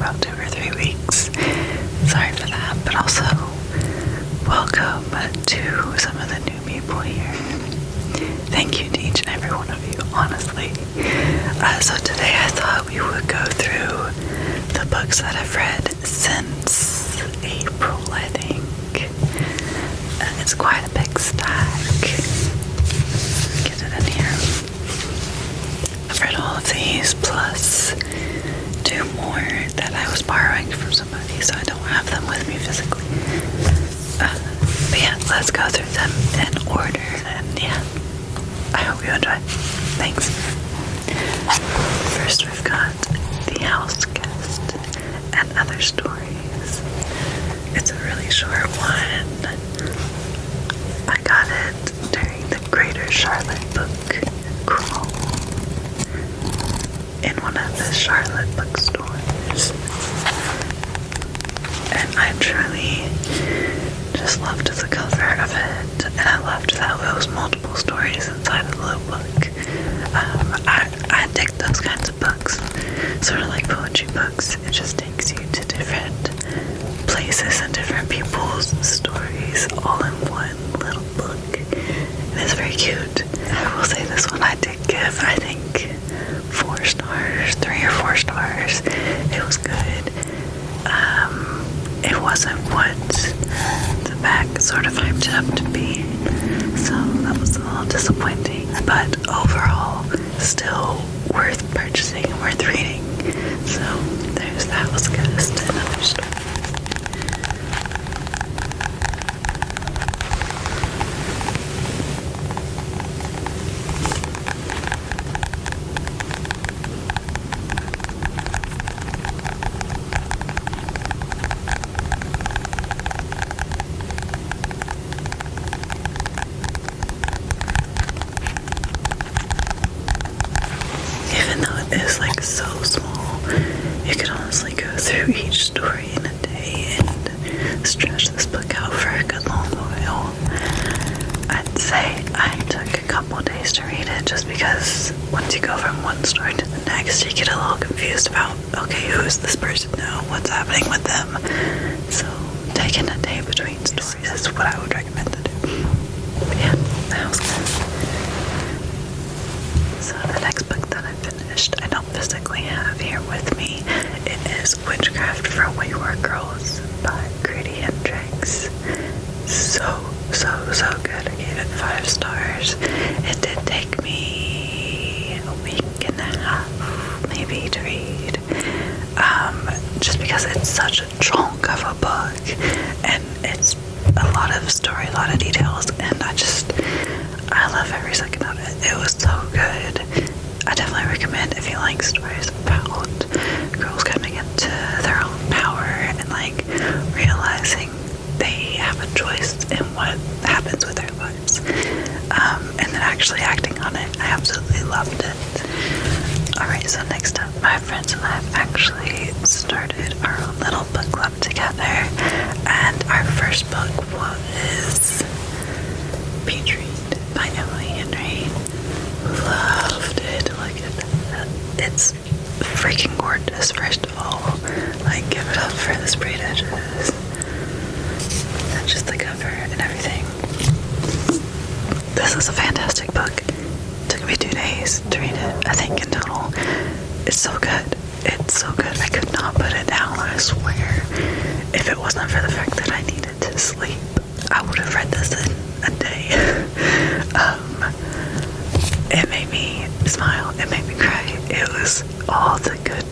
about 2 or 3 weeks. Sorry for that, but also welcome to some of the new people here. Thank you to each and every one of you, honestly. So today I thought we would go through the books that I've read since April, I think. And it's quite a big stack. Get it in here. I've read all of these, plus 2 more that I was borrowing from somebody, so I don't have them with me physically. But yeah, let's go through them in order, and yeah, I hope you enjoy. Thanks. First we've got The Houseguest and Other Stories. It's a really short one. I got it during the Greater Charlotte book crawl in one of the Charlotte bookstores. And I truly just loved the cover of it, and I loved that it was multiple stories inside a little book. I dig those kinds of books, sort of like poetry books. It just takes you to different places and different people's stories all in one little book. And it's very cute. I will say this one I did give, I think, 4 stars, 3 or 4 stars. It was good. It wasn't what the back sort of hyped it up to be, so that was a little disappointing, but overall still worth purchasing and worth reading. So there's The Houseguest and Other Stories. Is like so small, you could honestly go through each story in a day and stretch this book out for a good long while. I'd say I took a couple days to read it, just because once you go from one story to the next, you get a little confused about, okay, who is this person now? What's happening with them? So taking a day between stories is what I would recommend to do. But yeah, The Houseguest. So the next book that I finished, I don't physically have here with me. It is Witchcraft for Wayward Girls by Grady Hendrix. So good. I gave it 5 stars. It did take me a week and a half, maybe, to read. Just because it's such a chunk of a book, and it's a lot of story, a lot of details, and I love every second of it. It was so good. I definitely recommend if you like stories about girls coming into their own power and like realizing they have a choice in what happens with their lives, and then actually acting on it. I absolutely loved it. Alright, so next up, my friends and I have actually started our own little book club together, and our first book was Peach Read by Emily Henry. Loved it. Look at that. It's freaking gorgeous, first of all. Like, give it up for the sprayed edges. And just the cover and everything. This is a fantastic book. It took me 2 days to read it, I think, in total. It's so good. It's so good. I could not put it down, I swear. If it wasn't for the fact that I needed to sleep, I would have read this in a day. It made me smile, it made me cry. It was all the good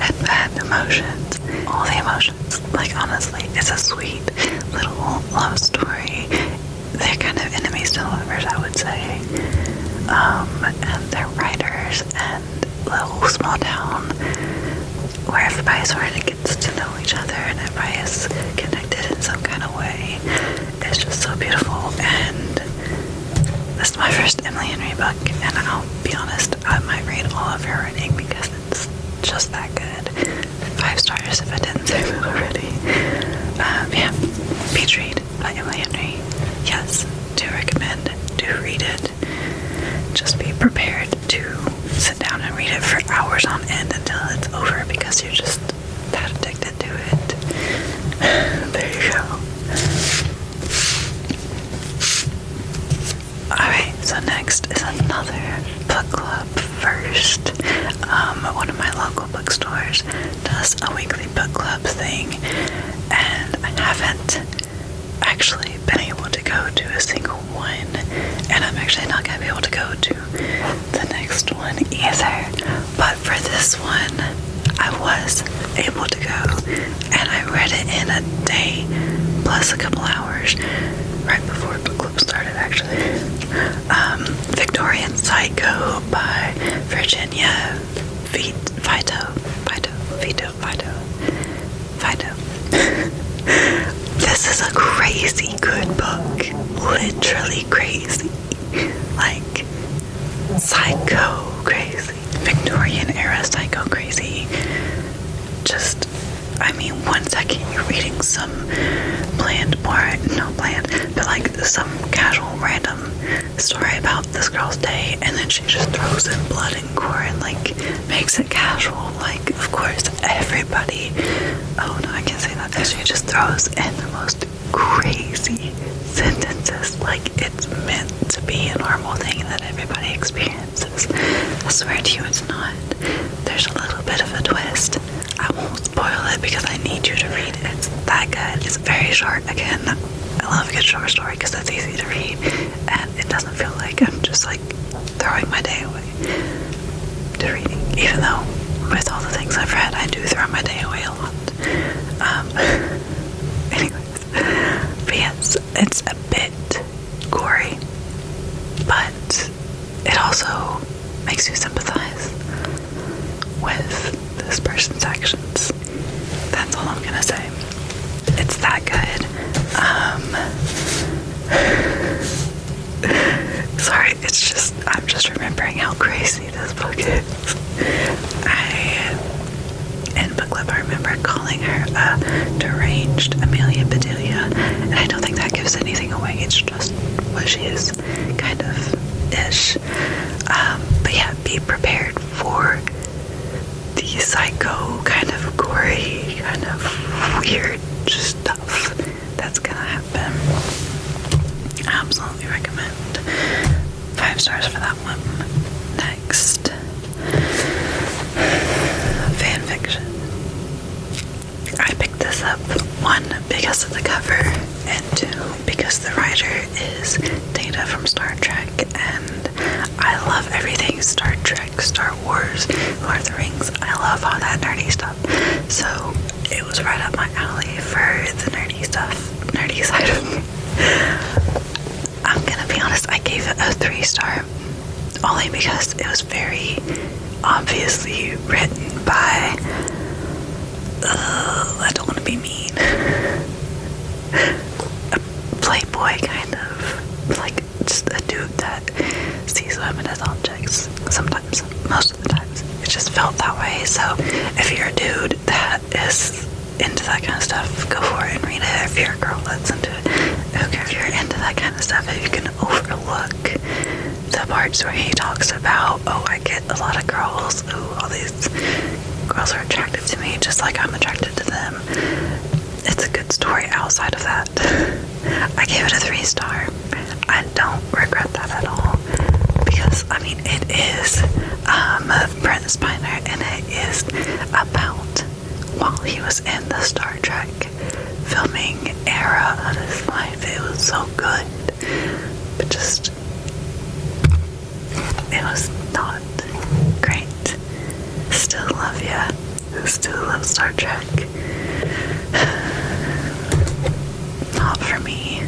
and bad emotions, all the emotions. Like, honestly, it's a sweet little love story. They're kind of enemies to lovers, I would say. And they're writers, and little small town where everybody sort of gets to know each other and everybody is connected in some kind of way. It's just so beautiful, and this is my first Emily Henry book, and I'll be honest, I might read all of her writing because it's just that good. 5 stars if I didn't say that already. Yeah, Peach Read by Emily Henry. Yes, do recommend, do read it. Just be prepared to sit down and read it for hours on end until it's over, because you're just that addicted. day plus a couple hours right before book club started, actually. Victorian Psycho by Virginia Vito. This is a crazy good book. Literally crazy. Like, psycho crazy. Victorian era psycho crazy. Just, I mean, one second you're reading some but like some casual random story about this girl's day, and then she just throws in blood and gore and like makes it casual. Like, of course, everybody, oh no, I can't say that. She just throws in the most crazy sentences, like it's meant to be a normal thing that everybody experiences. I swear to you, it's not. There's a little bit of a twist. I won't spoil it because I need you to read it. It's that good. It's very short. Again, I love a good short story because it's easy to read and it doesn't feel like I'm just like throwing my day away to reading. Even though with all the things I've read, I do throw my day away a lot. Anyways, but yes, it's a bit gory, but it also makes you sympathize with this person's actions. That's all I'm gonna say. It's that good. Sorry, I'm just remembering how crazy this book is. In book club, I remember calling her a deranged Amelia Bedelia, and I don't think that gives anything away. It's just what she is, kind of ish. But yeah, be prepared for the psycho, kind of gory, kind of weird stuff that's gonna happen. I absolutely recommend. 5 stars for that one. Next, fan fiction. I picked this up, 1, because of the cover, and 2, because the writer is Data from Star Trek, and I love everything Star Trek, Star Wars, Lord of the Rings. I love all that nerdy stuff. So it was right up my alley for the nerdy side of me. I'm gonna be honest, I gave it a 3-star only because it was very obviously written by I don't want to be mean, a playboy kind of, like just a dude that sees women as objects. Sometimes, most of the times, it just felt that way. So if you're a dude that is into that kind of stuff, go for it and read it. If you're a girl that's into it, okay. If you're into that kind of stuff, if you can overlook the parts where he talks about, oh, I get a lot of girls, all these girls are attracted to me just like I'm attracted to them. It's a good story outside of that. I gave it a 3-star. I don't regret that at all, because I mean, it is Brent Spiner, and it is about while he was in the Star Trek filming era of his life. It was so good, but just, it was not great. Still love ya. Still love Star Trek. Not for me.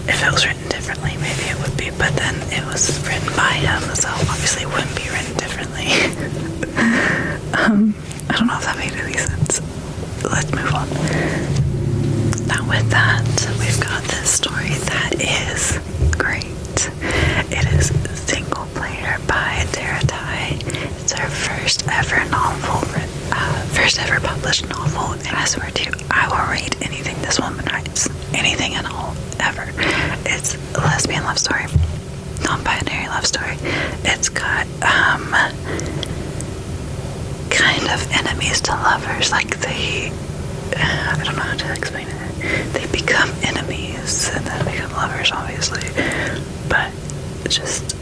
If it was written differently, maybe it would be, but then it was written by him, so obviously it wouldn't be written differently. I don't know if that made any sense. Let's move on. Now with that, we've got this story that is great. It is Single Player by Tara Tai. It's her first ever novel, first ever published novel, and I swear to you, I will read anything this woman writes. Anything at all, ever. It's a lesbian love story, non-binary love story. It's got kind of enemies to lovers, like they, I don't know how to explain it. They become enemies and then become lovers, obviously, but just,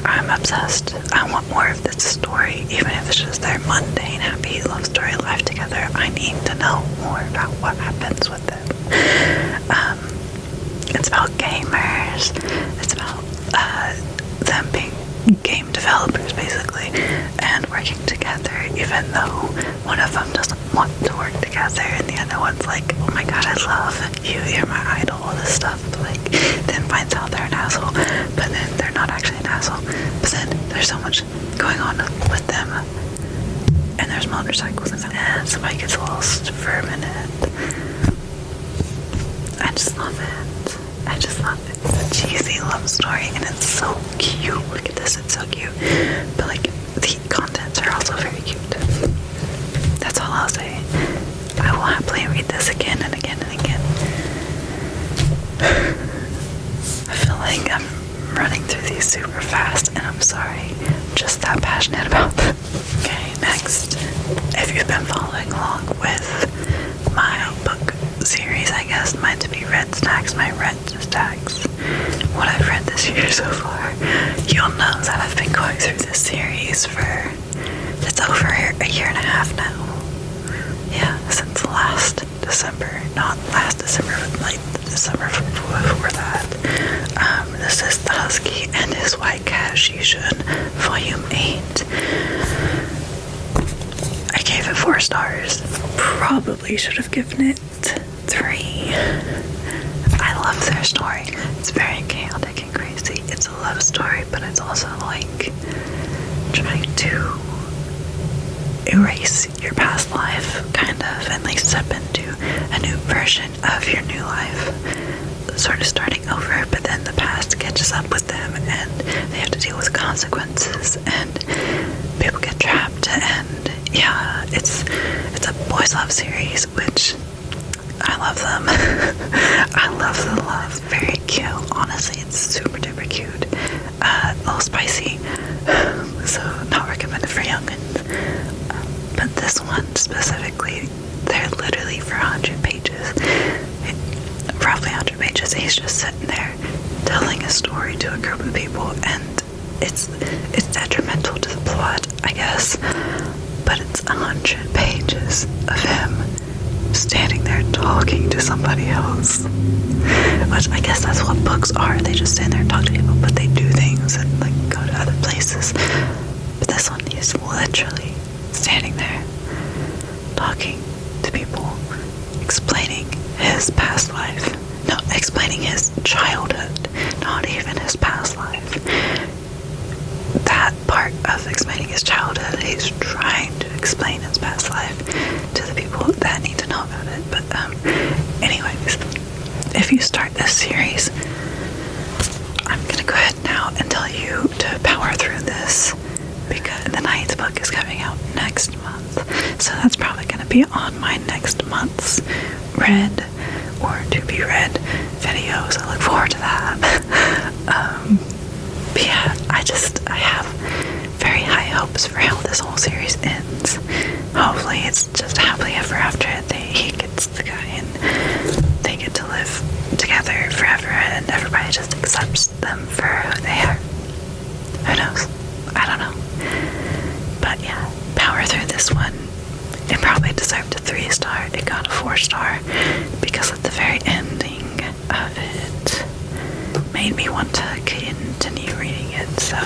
I'm obsessed. I want more of this story, even if it's just their mundane, happy love story life together. I need to know more about what happens with them. It's about gamers. It's about them being game developers, basically, and working together, even though one one of them doesn't want to work together, and the other one's like, oh my god, I love you, you're my idol, all this stuff. Like, then finds out they're an asshole, but then they're not actually an asshole. But then there's so much going on with them, and there's motorcycles and somebody gets lost for a minute. I just love it. I just love it. It's a cheesy love story, and it's so cute. Look at this, it's so cute. But like, the contents are also very cute. That's all I'll say. I will happily read this again and again and again. I feel like I'm running through these super fast, and I'm sorry. I'm just that passionate about them. Okay, next. If you've been following along with my book series, I guess, mine to be Red Stacks, my Red Stacks, what I've read this year so far, you'll know that I've been going through this series for, it's over a year and a half now. Yeah, since last December, not last December, but like the December before that. This is The Husky and His White Cat Shishun, Volume 8. I gave it 4 stars. Probably should have given it 3. I love their story. It's very chaotic and crazy. It's a love story, but it's also like trying to erase your past life, kind of, and like step into a new version of your new life, sort of starting over, but then the past catches up with them and they have to deal with consequences and people get trapped, and yeah, it's a boys love series, which I love them. I love the love. Very cute. Honestly, it's super duper cute. A little spicy, so not recommended for youngins. But this one specifically, they're literally for 100 pages. Roughly 100 pages. He's just sitting there telling a story to a group of people, and it's detrimental to the plot, I guess. But it's 100 pages of him standing there talking to somebody else, which I guess that's what books are. They just stand there and talk to people, but they do things and like go to other places. But this one, he's literally standing there talking to people, explaining his past life. No, explaining his childhood, not even his past life. That part of explaining his childhood, he's trying to explain his past life to the people that need to know about it. But anyways, if you start this series, I'm gonna go ahead now and tell you to power through this, because the 9th book is coming out next month, so that's probably gonna be on my next month's read or to be read videos. I look forward to that. But yeah, I have very high hopes for how this whole series ends. Hopefully it's just happily ever after. He gets the guy and they get to live together forever, and everybody just accepts them for who they are. Who knows? I don't know. But yeah, power through this one. It probably deserved a 3-star. It got a 4-star because at the very ending of it made me want to continue reading it, so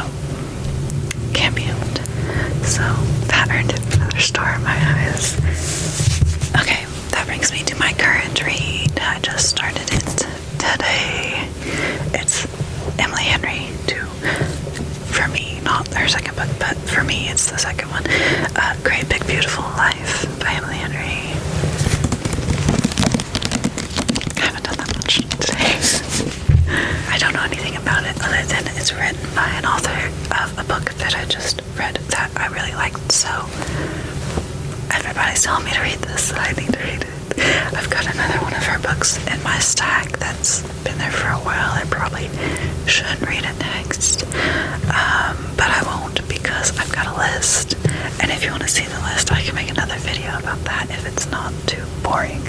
can't be helped. So that earned it another star in my eyes. Okay, that brings me to my current read. I just started it today. It's Emily Henry, for me, not her second book, but for me it's the second one. Great Big Beautiful Life by Emily Henry. I haven't done that much today. I don't know anything about it other than it's written by an author of a book that I just read that I really liked, so everybody's telling me to read this, so I need to read it. I've got another one of her books in my stack that's been there for a while. I probably should read it next, but I won't because I've got a list, and if you want to see the list, I can make another video about that if it's not too boring.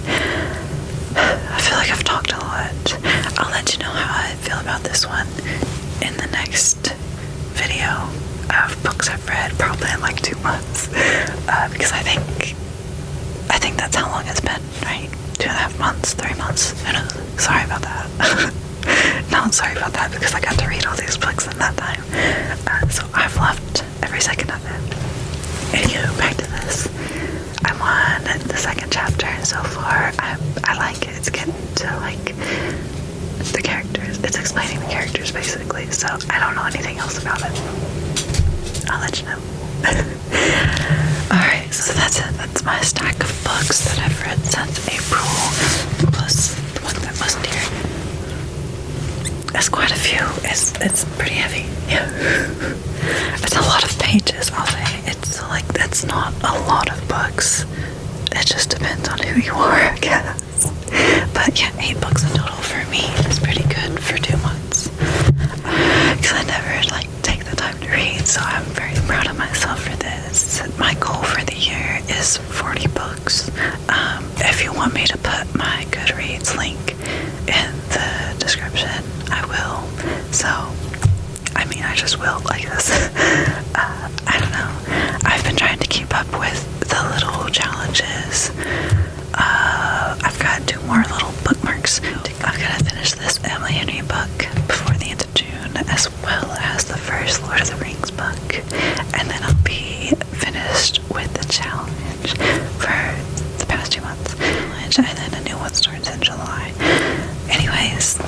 I feel like I've talked a lot. I'll let you know how I feel about this one in the next video of books I've read, probably in like 2 months, because I think that's how long it's been, right? 2.5 months, 3 months, who knows? Sorry about that. Not sorry about that, because I got to read all these books in that time, so I've loved every second of it. Anywho, back to this. I'm on the second chapter, and so far I like it. It's getting to like the characters. It's explaining the characters basically. So I don't know anything else about it. I'll let you know. Alright, so that's it. That's my stack of books that I've read since April, plus the one that wasn't here. It's quite a few. It's pretty heavy. Yeah. It's a lot of pages, I'll say. It's like, that's not a lot of books. It just depends on who you are, I guess. But yeah, 8 books in total for me is pretty good for 2 months. Because I never like take the time to read, so I'm very proud of myself for this. My goal for the year is 40 books. If you want me to put my Goodreads link in the description, I will. So, I mean, I just will, I guess. I don't know. I've been trying to keep up with the little challenges. I've got 2 more little bookmarks. I've got to finish this Emily Henry book before the end of June, as well as the first Lord of the Rings book. And then I'll be finished with the challenge for the past 2 months. And then a new one starts in July. Anyways,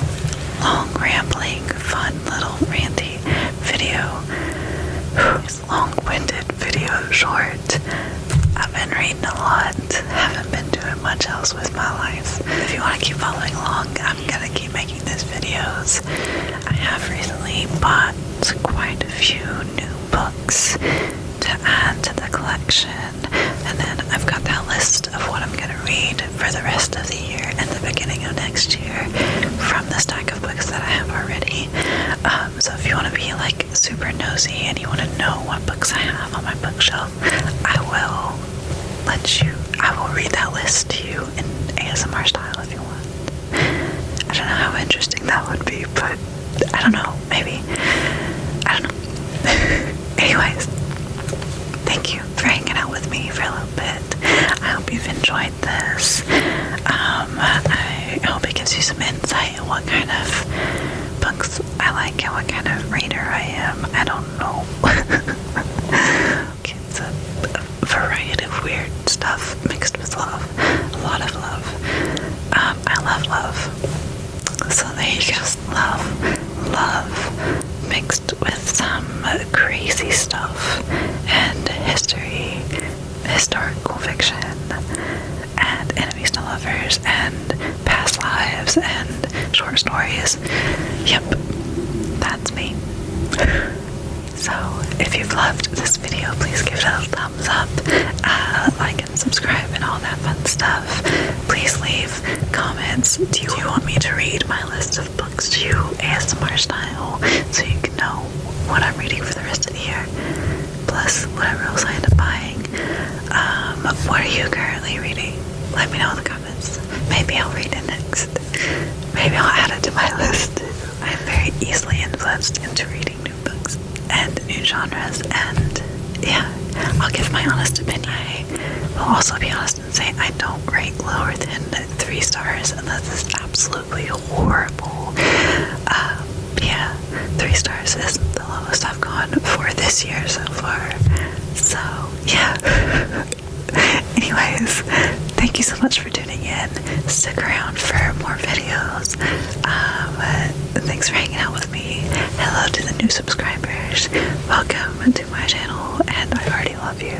long, rambling, fun, little ranty video. Long-winded video short. I've been reading a lot. Haven't been doing much else with my life. If you want to keep following along, I'm gonna keep making these videos. I have recently bought quite a few new books to add to the collection, and then I've got that list of what I'm gonna read for the rest of the year and the beginning of next year from the stack of books that I have already. So if you want to be like super nosy and you want to know what books I have on my bookshelf, I will read that list to you in ASMR style if you want. I don't know how interesting that would be, but I don't know, maybe. I don't know. Anyways, thank you for hanging out with me for a little bit. I hope you've enjoyed this. I hope it gives you some insight on what kind of books I like and what kind of reader I am. I don't know. It's a variety of weird stuff mixed with love. A lot of love. I love love. So there you go. Love mixed with some crazy stuff and historical fiction, and enemies to lovers, and past lives, and short stories. Yep, that's me. So, if you've loved this video, please give it a thumbs up, like and subscribe and all that fun stuff. Please leave comments. Do you want me to read my list of books to you ASMR style so you can know what I'm reading for the rest of the year? Plus, whatever else I end up buying. What are you currently reading? Let me know in the comments. Maybe I'll read it next. Maybe I'll add it to my list. I'm very easily influenced into reading new books and new genres, and yeah, I'll give my honest opinion. I will also be honest and say I don't rate lower than 3 stars unless it's absolutely horrible. Yeah, 3 stars is the lowest I've gone for this year so far. So yeah. Anyways, thank you so much for tuning in. Stick around for more videos. Thanks for hanging out with me. Hello to the new subscribers. Welcome to my channel, and I already love you.